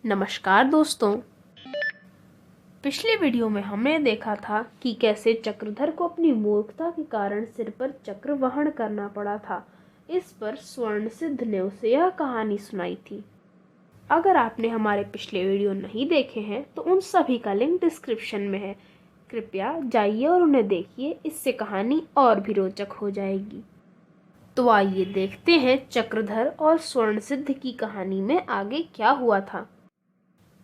नमस्कार दोस्तों। पिछले वीडियो में हमने देखा था कि कैसे चक्रधर को अपनी मूर्खता के कारण सिर पर चक्र वहन करना पड़ा था। इस पर स्वर्णसिद्ध ने उसे यह कहानी सुनाई थी। अगर आपने हमारे पिछले वीडियो नहीं देखे हैं तो उन सभी का लिंक डिस्क्रिप्शन में है। कृपया जाइए और उन्हें देखिए, इससे कहानी और भी रोचक हो जाएगी। तो आइए देखते हैं चक्रधर और स्वर्णसिद्ध की कहानी में आगे क्या हुआ था।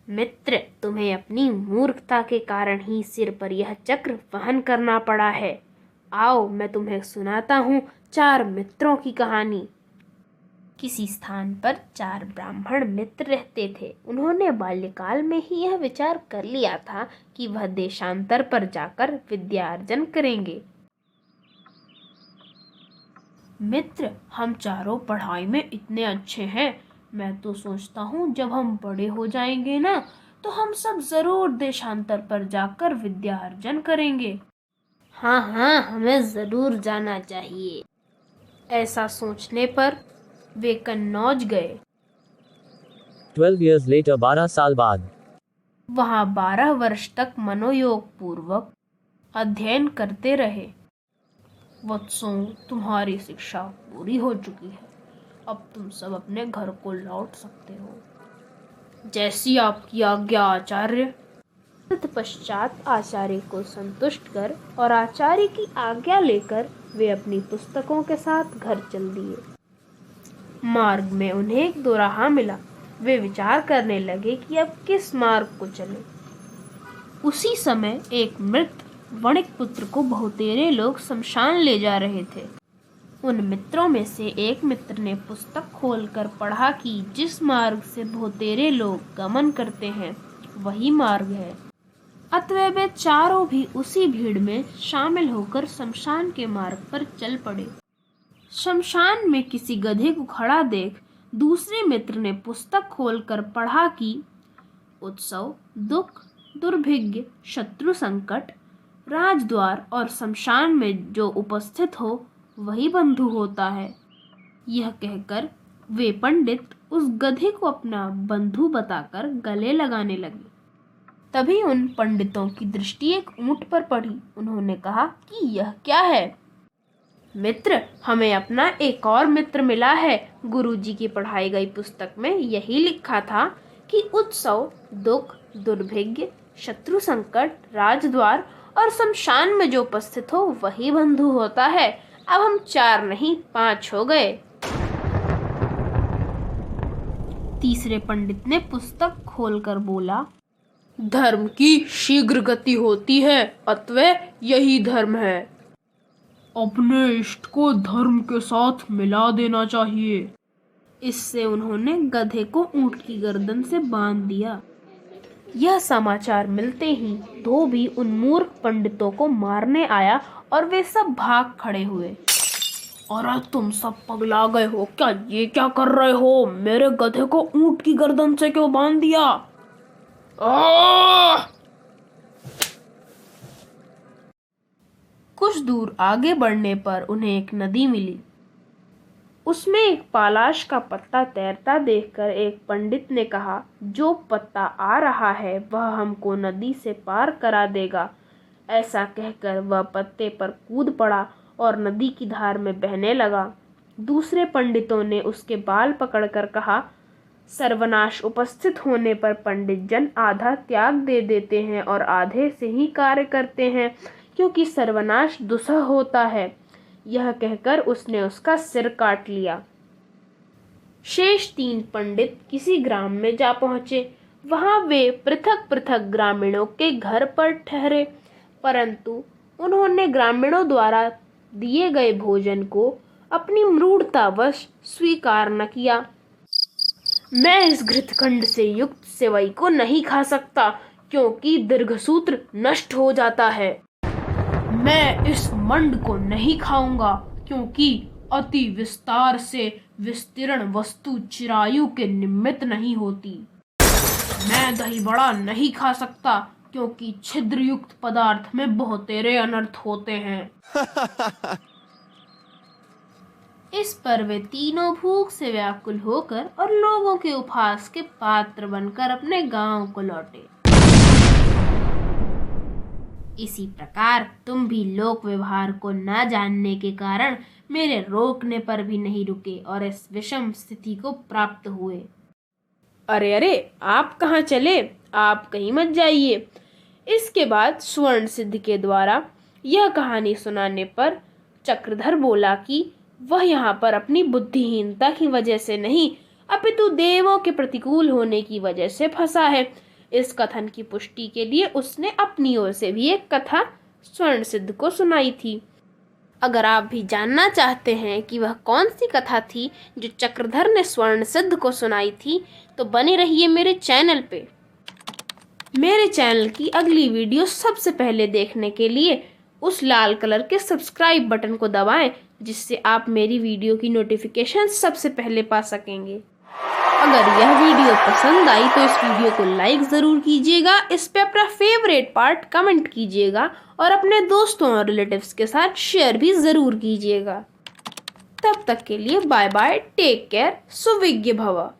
मित्र, तुम्हें अपनी मूर्खता के कारण ही सिर पर यह चक्र वहन करना पड़ा है। आओ, मैं तुम्हें सुनाता हूँ 4 मित्रों की कहानी। किसी स्थान पर 4 ब्राह्मण मित्र रहते थे। उन्होंने बाल्यकाल में ही यह विचार कर लिया था कि वह देशांतर पर जाकर विद्यार्जन करेंगे। मित्र, हम चारों पढ़ाई में इतने अच्छे हैं। मैं तो सोचता हूँ जब हम बड़े हो जाएंगे ना, तो हम सब जरूर देशांतर पर जाकर विद्यार्जन करेंगे। हाँ हाँ, हमें जरूर जाना चाहिए। ऐसा सोचने पर वे कन्नौज गए। 12 years later, 12 साल बाद। वहाँ 12 वर्ष तक मनोयोग पूर्वक अध्ययन करते रहे। वत्सों, तुम्हारी शिक्षा पूरी हो चुकी है। अब तुम सब अपने घर को लौट सकते हो। जैसी आपकी आज्ञा आचार्य। तत्पश्चात आचार्य को संतुष्ट कर और आचार्य की आज्ञा लेकर वे अपनी पुस्तकों के साथ घर चल दिए। मार्ग में उन्हें एक दोराहा मिला। वे विचार करने लगे कि अब किस मार्ग को चले। उसी समय एक मृत वणिक पुत्र को बहुतेरे लोग शमशान ले जा रहे थे। उन मित्रों में से एक मित्र ने पुस्तक खोलकर पढ़ा कि जिस मार्ग से बहुतेरे लोग गमन करते हैं वही मार्ग है। अतः वे चारों भी उसी भीड़ में शामिल होकर शमशान के मार्ग पर चल पड़े। शमशान में किसी गधे को खड़ा देख दूसरे मित्र ने पुस्तक खोलकर पढ़ा कि उत्सव, दुख, दुर्भिग्य, शत्रु संकट, राजद्वार और शमशान में जो उपस्थित हो वही बंधु होता है। यह कहकर वे पंडित उस गधे को अपना बंधु बताकर गले लगाने लगे। तभी उन पंडितों की दृष्टि एक ऊंट पर पड़ी। उन्होंने कहा कि यह क्या है? मित्र, हमें अपना एक और मित्र मिला है। गुरुजी की पढ़ाई गई पुस्तक में यही लिखा था कि उत्सव, दुख, दुर्भिग्य, शत्रु संकट, राजद्वार और शमशान में जो उपस्थित हो वही बंधु होता है। अब हम 4 नहीं 5 हो गए। तीसरे पंडित ने पुस्तक खोलकर बोला, धर्म की शीघ्र गति होती है, अतः यही धर्म है। अपने इष्ट को धर्म के साथ मिला देना चाहिए। इससे उन्होंने गधे को ऊंट की गर्दन से बांध दिया। यह समाचार मिलते ही धोबी उन मूर्ख पंडितों को मारने आया और वे सब भाग खड़े हुए। अरे तुम सब पगला गए हो क्या? ये क्या कर रहे हो? मेरे गधे को ऊंट की गर्दन से क्यों बांध दिया? कुछ दूर आगे बढ़ने पर उन्हें एक नदी मिली। उसमें एक पालाश का पत्ता तैरता देखकर एक पंडित ने कहा, जो पत्ता आ रहा है वह हमको नदी से पार करा देगा। ऐसा कहकर वह पत्ते पर कूद पड़ा और नदी की धार में बहने लगा। दूसरे पंडितों ने उसके बाल पकड़कर कहा, सर्वनाश उपस्थित होने पर पंडित जन आधा त्याग दे देते हैं और आधे से ही कार्य करते हैं, क्योंकि सर्वनाश दुस्सह होता है। यह कहकर उसने उसका सिर काट लिया। शेष 3 पंडित किसी ग्राम में जा पहुंचे। वहां वे पृथक पृथक ग्रामीणों के घर पर ठहरे, परंतु उन्होंने ग्रामीणों द्वारा दिए गए भोजन को अपनी मूढ़तावश स्वीकार न किया। मैं इस घृतखंड से युक्त सेवई को नहीं खा सकता, क्योंकि दीर्घसूत्र नष्ट हो जाता है। मैं इस मंड को नहीं खाऊंगा, क्योंकि अति विस्तार से विस्तीर्ण वस्तु चिरायु के निमित्त नहीं होती। मैं दही बड़ा नहीं खा सकता, क्योंकि छिद्र युक्त पदार्थ में बहुतेरे अनर्थ होते हैं। इस पर वे तीनों भूख से व्याकुल होकर और लोगों के उपहास के पात्र बनकर अपने गांव को लौटे। इसी प्रकार तुम भी लोक व्यवहार को न जानने के कारण मेरे रोकने पर भी नहीं रुके और इस विषम स्थिति को प्राप्त हुए। अरे अरे, आप कहाँ चले? आप कहीं मत जाइए। इसके बाद स्वर्ण सिद्ध के द्वारा यह कहानी सुनाने पर चक्रधर बोला कि वह यहाँ पर अपनी बुद्धिहीनता की वजह से नहीं, अपितु देवों के प्रतिकूल होने की वजह से फंसा है। इस कथन की पुष्टि के लिए उसने अपनी ओर से भी एक कथा स्वर्ण सिद्ध को सुनाई थी। अगर आप भी जानना चाहते हैं कि वह कौन सी कथा थी जो चक्रधर ने स्वर्ण सिद्ध को सुनाई थी, तो बने रहिए मेरे चैनल पे। मेरे चैनल की अगली वीडियो सबसे पहले देखने के लिए उस लाल कलर के सब्सक्राइब बटन को दबाएं, जिससे आप मेरी वीडियो की नोटिफिकेशन सबसे पहले पा सकेंगे। अगर यह वीडियो पसंद आई तो इस वीडियो को लाइक ज़रूर कीजिएगा, इस पे अपना फेवरेट पार्ट कमेंट कीजिएगा और अपने दोस्तों और रिलेटिव्स के साथ शेयर भी ज़रूर कीजिएगा। तब तक के लिए बाय बाय, टेक केयर, सुविज्ञ भव।